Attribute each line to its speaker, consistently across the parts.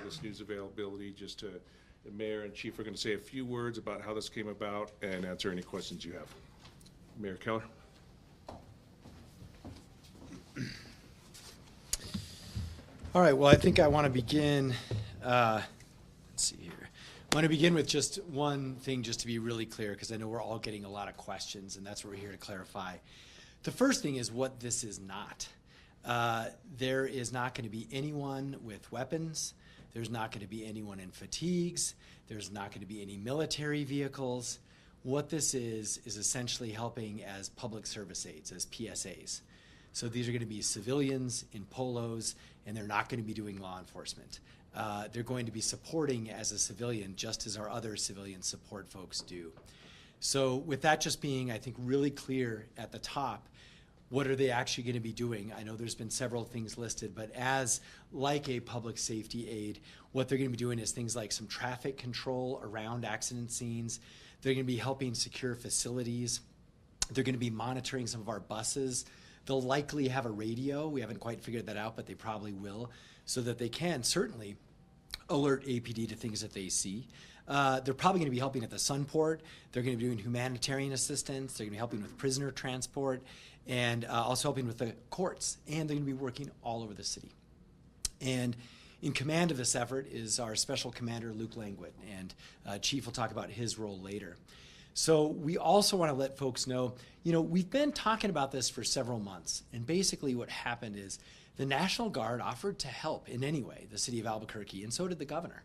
Speaker 1: this news availability. Just to, the Mayor and Chief are going to say a few words about how this came about and answer any questions you have. Mayor Keller.
Speaker 2: All right, well, I think I want to begin, let's see here. I want to begin with just one thing, just to be really clear, because I know we're all getting a lot of questions, and that's what we're here to clarify. The first thing is what this is not. There is not going to be anyone with weapons. There's not going to be anyone in fatigues. There's not going to be any military vehicles. What this is essentially helping as public service aids, as PSAs. So these are going to be civilians in polos, and they're not going to be doing law enforcement. They're going to be supporting as a civilian, just as our other civilian support folks do. So with that just being, I think, really clear at the top, what are they actually going to be doing? I know there's been several things listed, but as like a public safety aid, what they're going to be doing is things like some traffic control around accident scenes. They're going to be helping secure facilities. They're going to be monitoring some of our buses. They'll likely have a radio. We haven't quite figured that out, but they probably will, so that they can certainly alert APD to things that they see. They're probably going to be helping at the Sunport. They're going to be doing humanitarian assistance. They're going to be helping with prisoner transport, and also helping with the courts. And they're going to be working all over the city. And in command of this effort is our Special Commander, Luke Langwood, and Chief will talk about his role later. So we also want to let folks know, we've been talking about this for several months, and basically what happened is the National Guard offered to help in any way the city of Albuquerque, and so did the governor.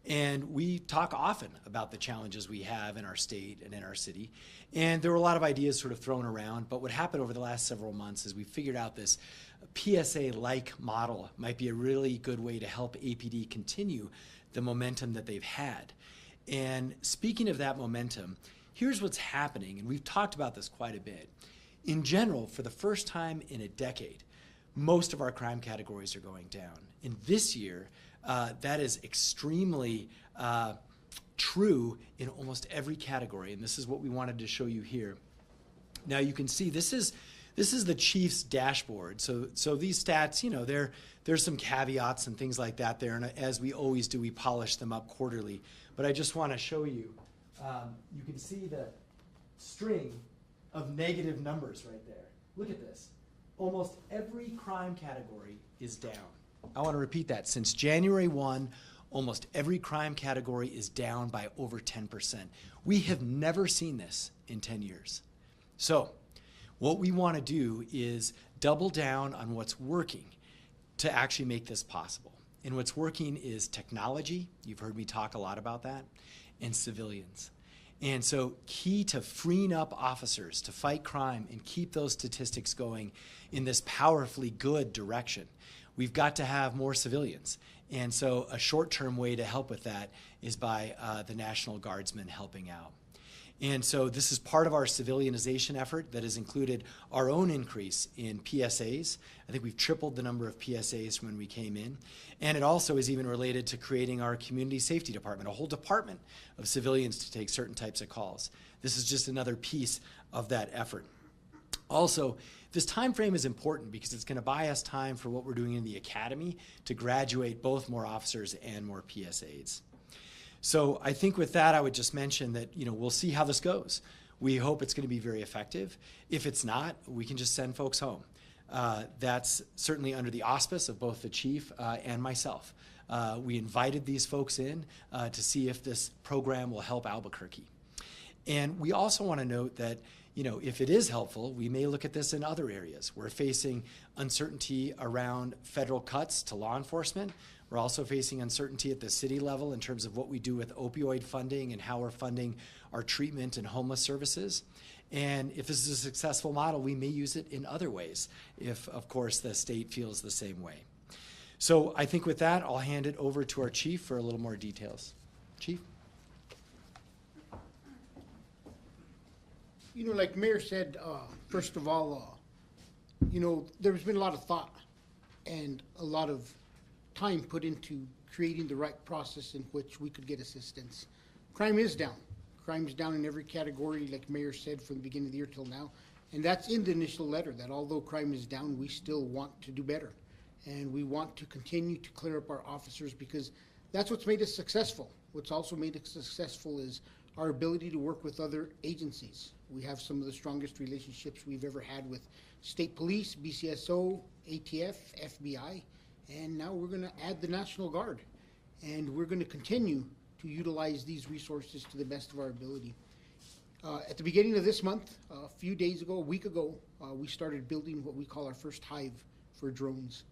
Speaker 2: And we talk often about the challenges we have in our state and in our city, and there were a lot of ideas sort of thrown around, but what happened over the last several months is we figured out this PSA-like model might be a really good way to help APD continue the momentum that they've had. And speaking of that momentum, here's what's happening, and we've talked about this quite a bit. In general, for the first time in a decade, most of our crime categories are going down. And this year, that is extremely true in almost every category, and this is what we wanted to show you here. Now you can see this is the Chief's dashboard. So these stats, there's some caveats and things like that there, and as we always do, we polish them up quarterly. But I just want to show you. You can see the string of negative numbers right there. Look at this. Almost every crime category is down. I want to repeat that. Since January 1, almost every crime category is down by over 10%. We have never seen this in 10 years. So what we want to do is double down on what's working to actually make this possible. And what's working is technology. You've heard me talk a lot about that. And civilians. And so key to freeing up officers to fight crime and keep those statistics going in this powerfully good direction, we've got to have more civilians. And so a short-term way to help with that is by the National Guardsmen helping out. And so this is part of our civilianization effort that has included our own increase in PSAs. I think we've tripled the number of PSAs from when we came in. And it also is even related to creating our community safety department, a whole department of civilians to take certain types of calls. This is just another piece of that effort. Also, this time frame is important because it's going to buy us time for what we're doing in the academy to graduate both more officers and more PSAs. So I think with that, I would just mention that, we'll see how this goes. We hope it's going to be very effective. If it's not, we can just send folks home. That's certainly under the auspice of both the chief and myself. We invited these folks in to see if this program will help Albuquerque. And we also want to note that, if it is helpful, we may look at this in other areas. We're facing uncertainty around federal cuts to law enforcement. We're also facing uncertainty at the city level in terms of what we do with opioid funding and how we're funding our treatment and homeless services. And if this is a successful model, we may use it in other ways if, of course, the state feels the same way. So I think with that, I'll hand it over to our chief for a little more details. Chief?
Speaker 3: Like Mayor said, first of all, there's been a lot of thought and a lot of time put into creating the right process in which we could get assistance. Crime is down. Crime is down in every category, like Mayor said, from the beginning of the year till now. And that's in the initial letter, that although crime is down, we still want to do better. And we want to continue to clear up our officers because that's what's made us successful. What's also made us successful is our ability to work with other agencies. We have some of the strongest relationships we've ever had with state police, BCSO, ATF, FBI, and now we're gonna add the National Guard. And we're gonna continue to utilize these resources to the best of our ability. At the beginning of this month, a few days ago, a week ago, we started building what we call our first hive for drones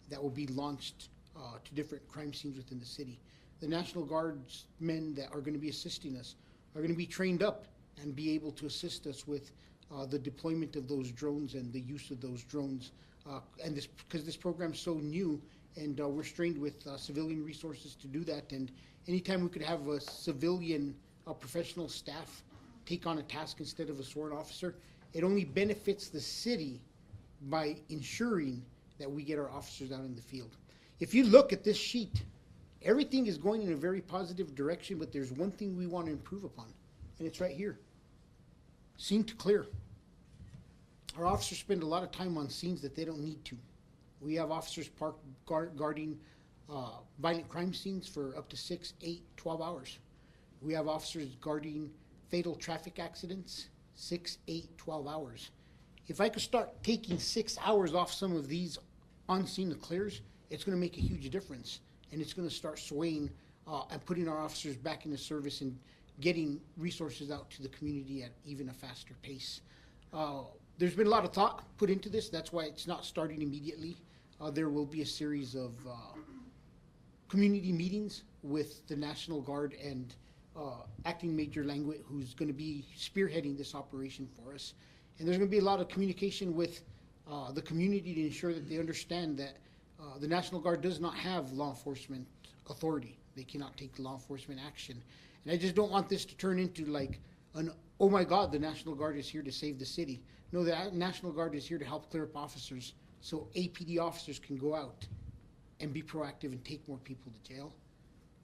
Speaker 3: that will be launched to different crime scenes within the city. The National Guard's men that are going to be assisting us are going to be trained up and be able to assist us with the deployment of those drones and the use of those drones. And this, because this program's so new, and we're strained with civilian resources to do that. And anytime we could have a civilian professional staff take on a task instead of a sworn officer, it only benefits the city by ensuring that we get our officers out in the field. If you look at this sheet, everything is going in a very positive direction, but there's one thing we want to improve upon, and it's right here. Scene to clear. Our officers spend a lot of time on scenes that they don't need to. We have officers parked guarding violent crime scenes for up to 6, 8, 12 hours. We have officers guarding fatal traffic accidents, 6, 8, 12 hours. If I could start taking 6 hours off some of these on-scene clears, it's gonna make a huge difference. And it's gonna start swaying and putting our officers back into service and getting resources out to the community at even a faster pace. There's been a lot of thought put into this. That's why it's not starting immediately. There will be a series of community meetings with the National Guard and Acting Major Languet, who's going to be spearheading this operation for us. And there's going to be a lot of communication with the community to ensure that they understand that the National Guard does not have law enforcement authority. They cannot take law enforcement action. And I just don't want this to turn into like an, oh my God, the National Guard is here to save the city. No, the National Guard is here to help clear up officers so APD officers can go out and be proactive and take more people to jail,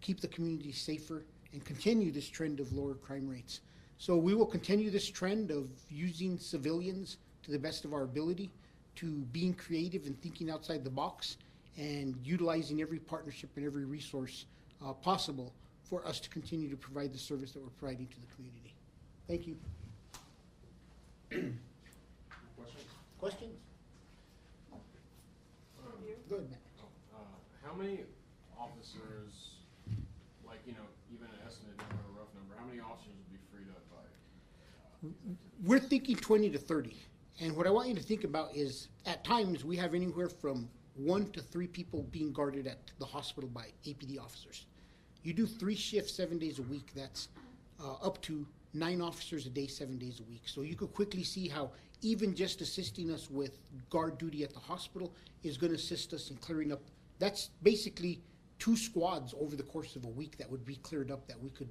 Speaker 3: keep the community safer, and continue this trend of lower crime rates. So we will continue this trend of using civilians to the best of our ability, to being creative and thinking outside the box, and utilizing every partnership and every resource possible for us to continue to provide the service that we're providing to the community. Thank you.
Speaker 1: Questions?
Speaker 3: Questions? Go ahead, Matt.
Speaker 4: How many officers, like, you know, even an estimate number, a rough number, how many officers would be freed up by?
Speaker 3: We're thinking 20 to 30. And what I want you to think about is, at times, we have anywhere from 1 to 3 people being guarded at the hospital by APD officers. You do 3 shifts 7 days a week, that's up to 9 officers a day, 7 days a week. So you could quickly see how even just assisting us with guard duty at the hospital is going to assist us in clearing up. That's basically 2 squads over the course of a week that would be cleared up that we could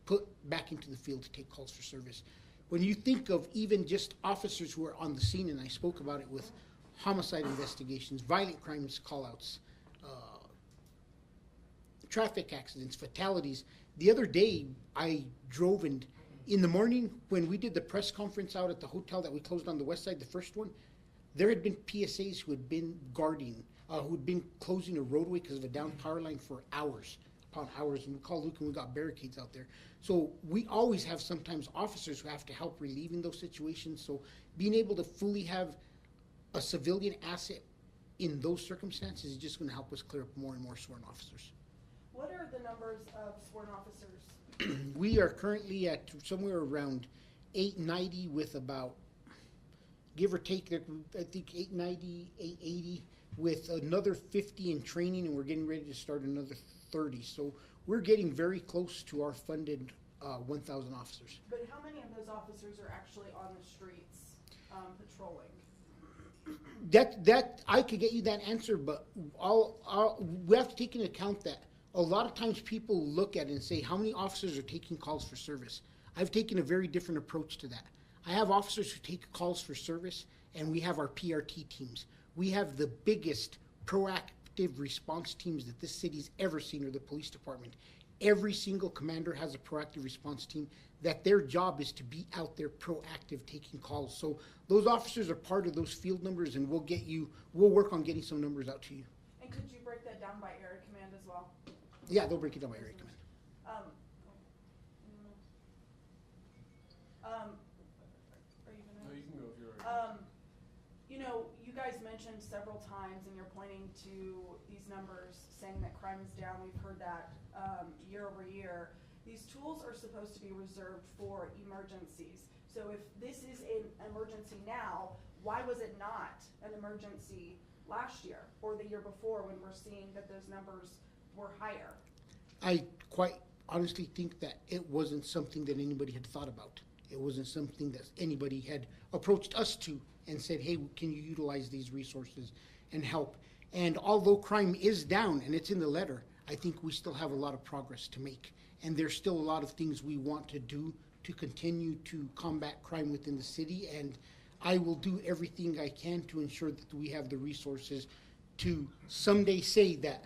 Speaker 3: put back into the field to take calls for service. When you think of even just officers who are on the scene, and I spoke about it with homicide investigations, violent crimes call-outs, traffic accidents, fatalities. The other day, I drove, and in the morning, when we did the press conference out at the hotel that we closed on the west side, the first one, there had been PSAs who had been guarding, who had been closing a roadway because of a down power line for hours upon hours, and we called Luke and we got barricades out there. So we always have sometimes officers who have to help relieving those situations. So being able to fully have a civilian asset in those circumstances is just going to help us clear up more and more sworn officers.
Speaker 5: What are the numbers of sworn officers?
Speaker 3: We are currently at somewhere around 890 with about, give or take, I think 890, 880 with another 50 in training, and we're getting ready to start another 30. So we're getting very close to our funded 1,000 officers.
Speaker 5: But how many of those officers are actually on the streets patrolling?
Speaker 3: That I could get you that answer, but we have to take into account that a lot of times people look at it and say, how many officers are taking calls for service? I've taken a very different approach to that. I have officers who take calls for service, and we have our PRT teams. We have the biggest proactive response teams that this city's ever seen, or the police department. Every single commander has a proactive response team that their job is to be out there proactive taking calls. So those officers are part of those field numbers, and we'll work on getting some numbers out to you.
Speaker 5: And could you break that down by area command as well?
Speaker 3: Yeah, they'll break it down by area command.
Speaker 5: Um, are you
Speaker 4: No,
Speaker 5: gonna?
Speaker 4: you can go if you're.
Speaker 5: You know, you guys mentioned several times, and you're pointing to these numbers, saying that crime is down. We've heard that, year over year. These tools are supposed to be reserved for emergencies. So if this is an emergency now, why was it not an emergency last year or the year before when we're seeing that those numbers were higher?
Speaker 3: I quite honestly think that it wasn't something that anybody had thought about. It wasn't something that anybody had approached us to and said, hey, can you utilize these resources and help? And although crime is down, and it's in the letter, I think we still have a lot of progress to make. And there's still a lot of things we want to do to continue to combat crime within the city. And I will do everything I can to ensure that we have the resources to someday say that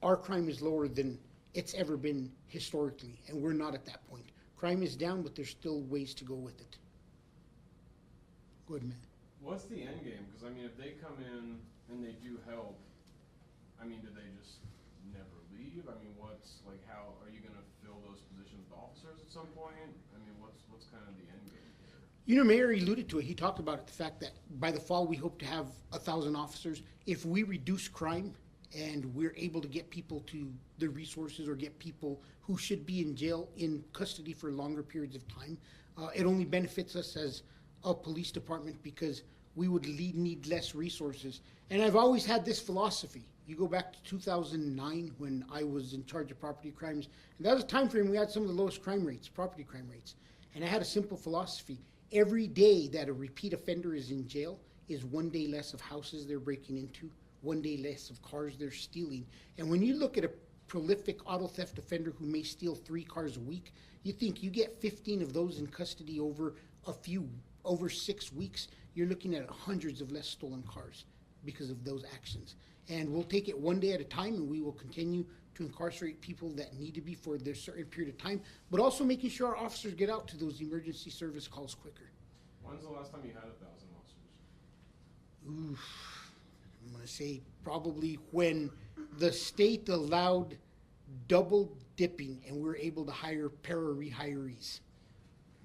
Speaker 3: our crime is lower than it's ever been historically, and we're not at that point. Crime is down, but there's still ways to go with it. Go ahead, Matt.
Speaker 4: What's the end game? Because I mean, if they come in and they do help, I mean, do they just never leave? I mean, what's like, how are you gonna fill those positions with officers at some point? I mean, what's kind of the end game here?
Speaker 3: You know, Mayor alluded to it. He talked about it, the fact that by the fall, we hope to have 1,000 officers. If we reduce crime and we're able to get people to the resources or get people who should be in jail in custody for longer periods of time, it only benefits us as a police department because we would need less resources. And I've always had this philosophy. You go back to 2009 when I was in charge of property crimes, and that was a time frame we had some of the lowest crime rates, property crime rates. And I had a simple philosophy. Every day that a repeat offender is in jail is one day less of houses they're breaking into, one day less of cars they're stealing. And when you look at a prolific auto theft offender who may steal 3 cars a week, you think you get 15 of those in custody over 6 weeks, you're looking at hundreds of less stolen cars because of those actions. And we'll take it one day at a time, and we will continue to incarcerate people that need to be for their certain period of time, but also making sure our officers get out to those emergency service calls quicker.
Speaker 4: When's the last time you had 1,000 officers?
Speaker 3: Oof. I'm gonna say probably when the state allowed double dipping and we're able to hire para-rehirees.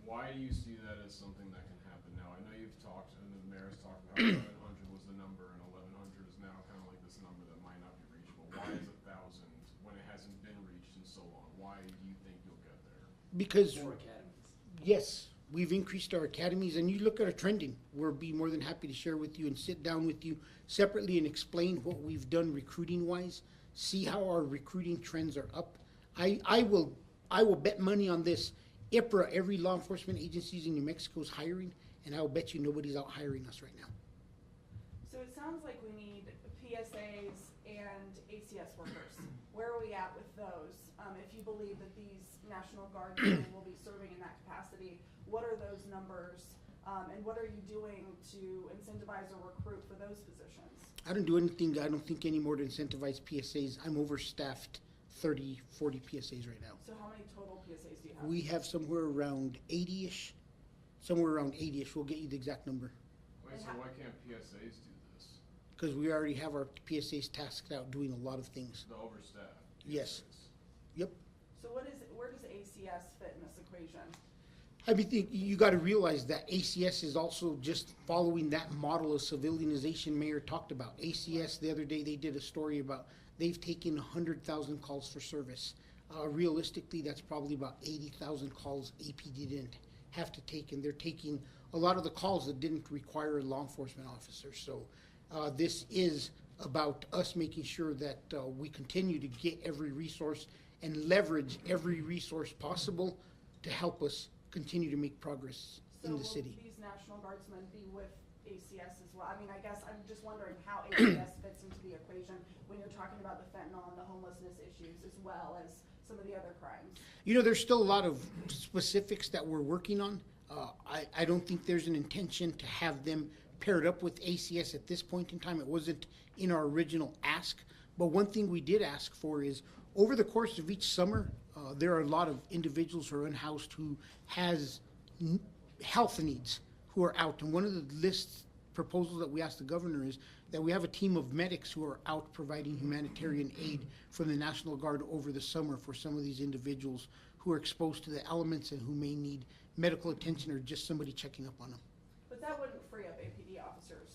Speaker 4: Why do you see that as something that can happen now? I know you've talked, and the mayor's talked about 1,100 was the number, and 1,100 is now kind of like this number that might not be reachable. Why is 1,000 when it hasn't been reached in so long? Why do you think you'll get there?
Speaker 3: Because,
Speaker 2: More academies.
Speaker 3: yes, we've increased our academies, and you look at our trending. We'll be more than happy to share with you and sit down with you separately and explain what we've done recruiting-wise, see how our recruiting trends are up. I will bet money on this. IPRA, every law enforcement agencies in New Mexico is hiring, and I will bet you nobody's out hiring us right now.
Speaker 5: So it sounds like we need PSAs and ACS workers. Where are we at with those? If you believe that these National Guardsmen will be serving in that capacity, what are those numbers? And what are you doing to incentivize or recruit for those positions?
Speaker 3: I don't do anything, I don't think anymore to incentivize PSAs. I'm overstaffed 30, 40 PSAs right now.
Speaker 5: So how many total PSAs do you have?
Speaker 3: We have somewhere around 80-ish. We'll get you the exact number.
Speaker 4: Wait, so why can't PSAs do this?
Speaker 3: Because we already have our PSAs tasked out doing a lot of things.
Speaker 4: The overstaffed?
Speaker 3: Yes.
Speaker 4: PSAs.
Speaker 3: Yep.
Speaker 5: So where does ACS fit in this equation?
Speaker 3: I mean, you got to realize that ACS is also just following that model of civilianization Mayor talked about. ACS, the other day, they did a story about they've taken 100,000 calls for service. Realistically, that's probably about 80,000 calls APD didn't have to take, and they're taking a lot of the calls that didn't require a law enforcement officer. So this is about us making sure that we continue to get every resource and leverage every resource possible to help us continue to make progress in the city.
Speaker 5: So will these National Guardsmen be with ACS as well? I mean, I guess I'm just wondering how ACS fits into the equation when you're talking about the fentanyl and the homelessness issues as well as some of the other crimes.
Speaker 3: You know, there's still a lot of specifics that we're working on. I don't think there's an intention to have them paired up with ACS at this point in time. It wasn't in our original ask. But one thing we did ask for is over the course of each summer, there are a lot of individuals who are unhoused who has health needs who are out. And one of the lists proposal that we asked the governor is that we have a team of medics who are out providing humanitarian aid from the National Guard over the summer for some of these individuals who are exposed to the elements and who may need medical attention or just somebody checking up on them.
Speaker 5: But that wouldn't free up APD officers.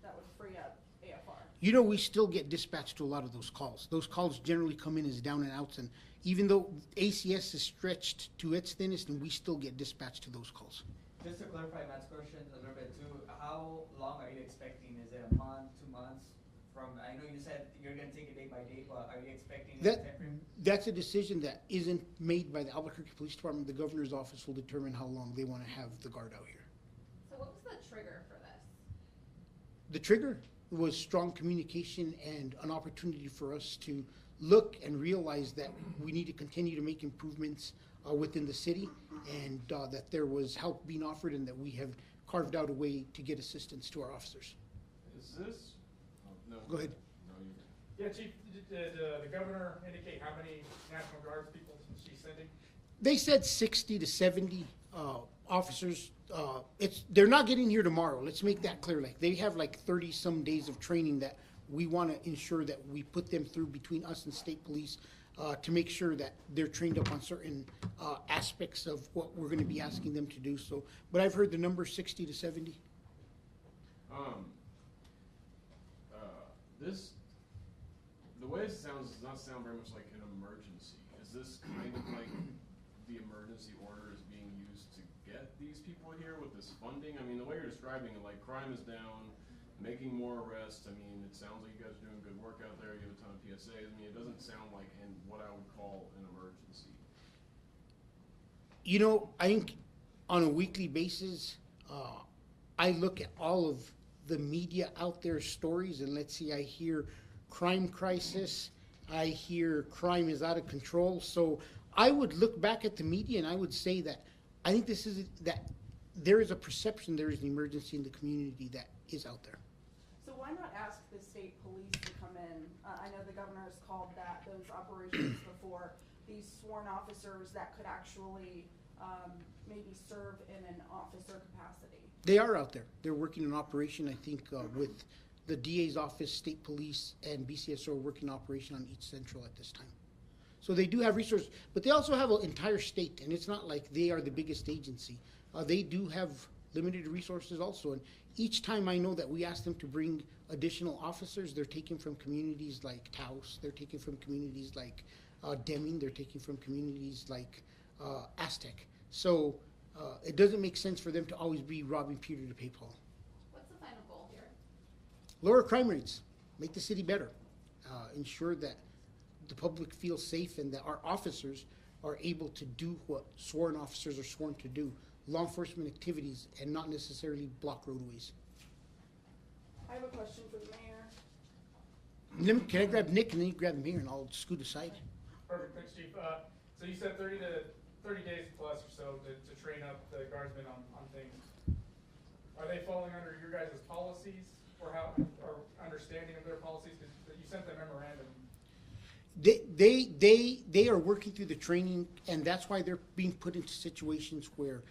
Speaker 5: That would free up AFR.
Speaker 3: You know, we still get dispatched to a lot of those calls. Those calls generally come in as down and outs, and even though ACS is stretched to its thinnest, and we still get dispatched to those calls.
Speaker 6: Just to clarify Matt's question a little bit too, how long are you expecting? Is it a month, 2 months? I know you said you're gonna take it day by day, but are you expecting a
Speaker 3: That,
Speaker 6: timeframe?
Speaker 3: that's a decision that isn't made by the Albuquerque Police Department. The governor's office will determine how long they want to have the guard out here.
Speaker 7: So what was the trigger for this?
Speaker 3: The trigger was strong communication and an opportunity for us to look and realize that we need to continue to make improvements within the city, and that there was help being offered and that we have carved out a way to get assistance to our officers.
Speaker 4: Is this? Oh, no.
Speaker 3: Go ahead.
Speaker 4: No, you.
Speaker 8: Yeah, Chief, did the governor indicate how many National Guards people she's sending?
Speaker 3: They said 60 to 70 officers. They're not getting here tomorrow. Let's make that clear. Like, they have like 30 some days of training that we want to ensure that we put them through between us and state police to make sure that they're trained up on certain aspects of what we're going to be asking them to do. So, but I've heard the number 60 to 70.
Speaker 4: The way it sounds does not sound very much like an emergency. Is this kind of like the emergency order is being used to get these people here with this funding? I mean, the way you're describing it, like crime is down, making more arrests. I mean, it sounds like you guys are doing good work out there. You have a ton of PSAs. I mean, it doesn't sound like what I would call an emergency.
Speaker 3: You know, I think on a weekly basis, I look at all of the media out there stories, and let's see, I hear crime crisis, I hear crime is out of control. So I would look back at the media and I would say that I think that there is a perception there is an emergency in the community that is out there.
Speaker 5: So why not ask the state police to come in? I know the governor has called those operations before, these sworn officers that could actually maybe serve in an officer capacity.
Speaker 3: They are out there. They're working in operation, I think, with the DA's office, state police, and BCSO are working operation on each central at this time. So they do have resources, but they also have an entire state, and it's not like they are the biggest agency. They do have limited resources also, and each time I know that we ask them to bring additional officers, they're taken from communities like Taos, they're taken from communities like Deming, they're taken from communities like Aztec. So it doesn't make sense for them to always be robbing Peter to pay Paul.
Speaker 7: What's the final goal here?
Speaker 3: Lower crime rates, make the city better, ensure that the public feels safe and that our officers are able to do what sworn officers are sworn to do, law enforcement activities, and not necessarily block roadways.
Speaker 5: I have a question for the mayor.
Speaker 3: Can I grab Nick and then you grab him here and I'll scoot aside?
Speaker 8: Perfect, thanks, Chief. So you said 30 days plus or so to train up the guardsmen on things. Are they falling under your guys' policies or understanding of their policies? Because you sent the memorandum.
Speaker 3: They are working through the training, and that's why they're being put into situations where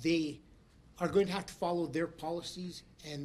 Speaker 3: they are going to have to follow their policies, and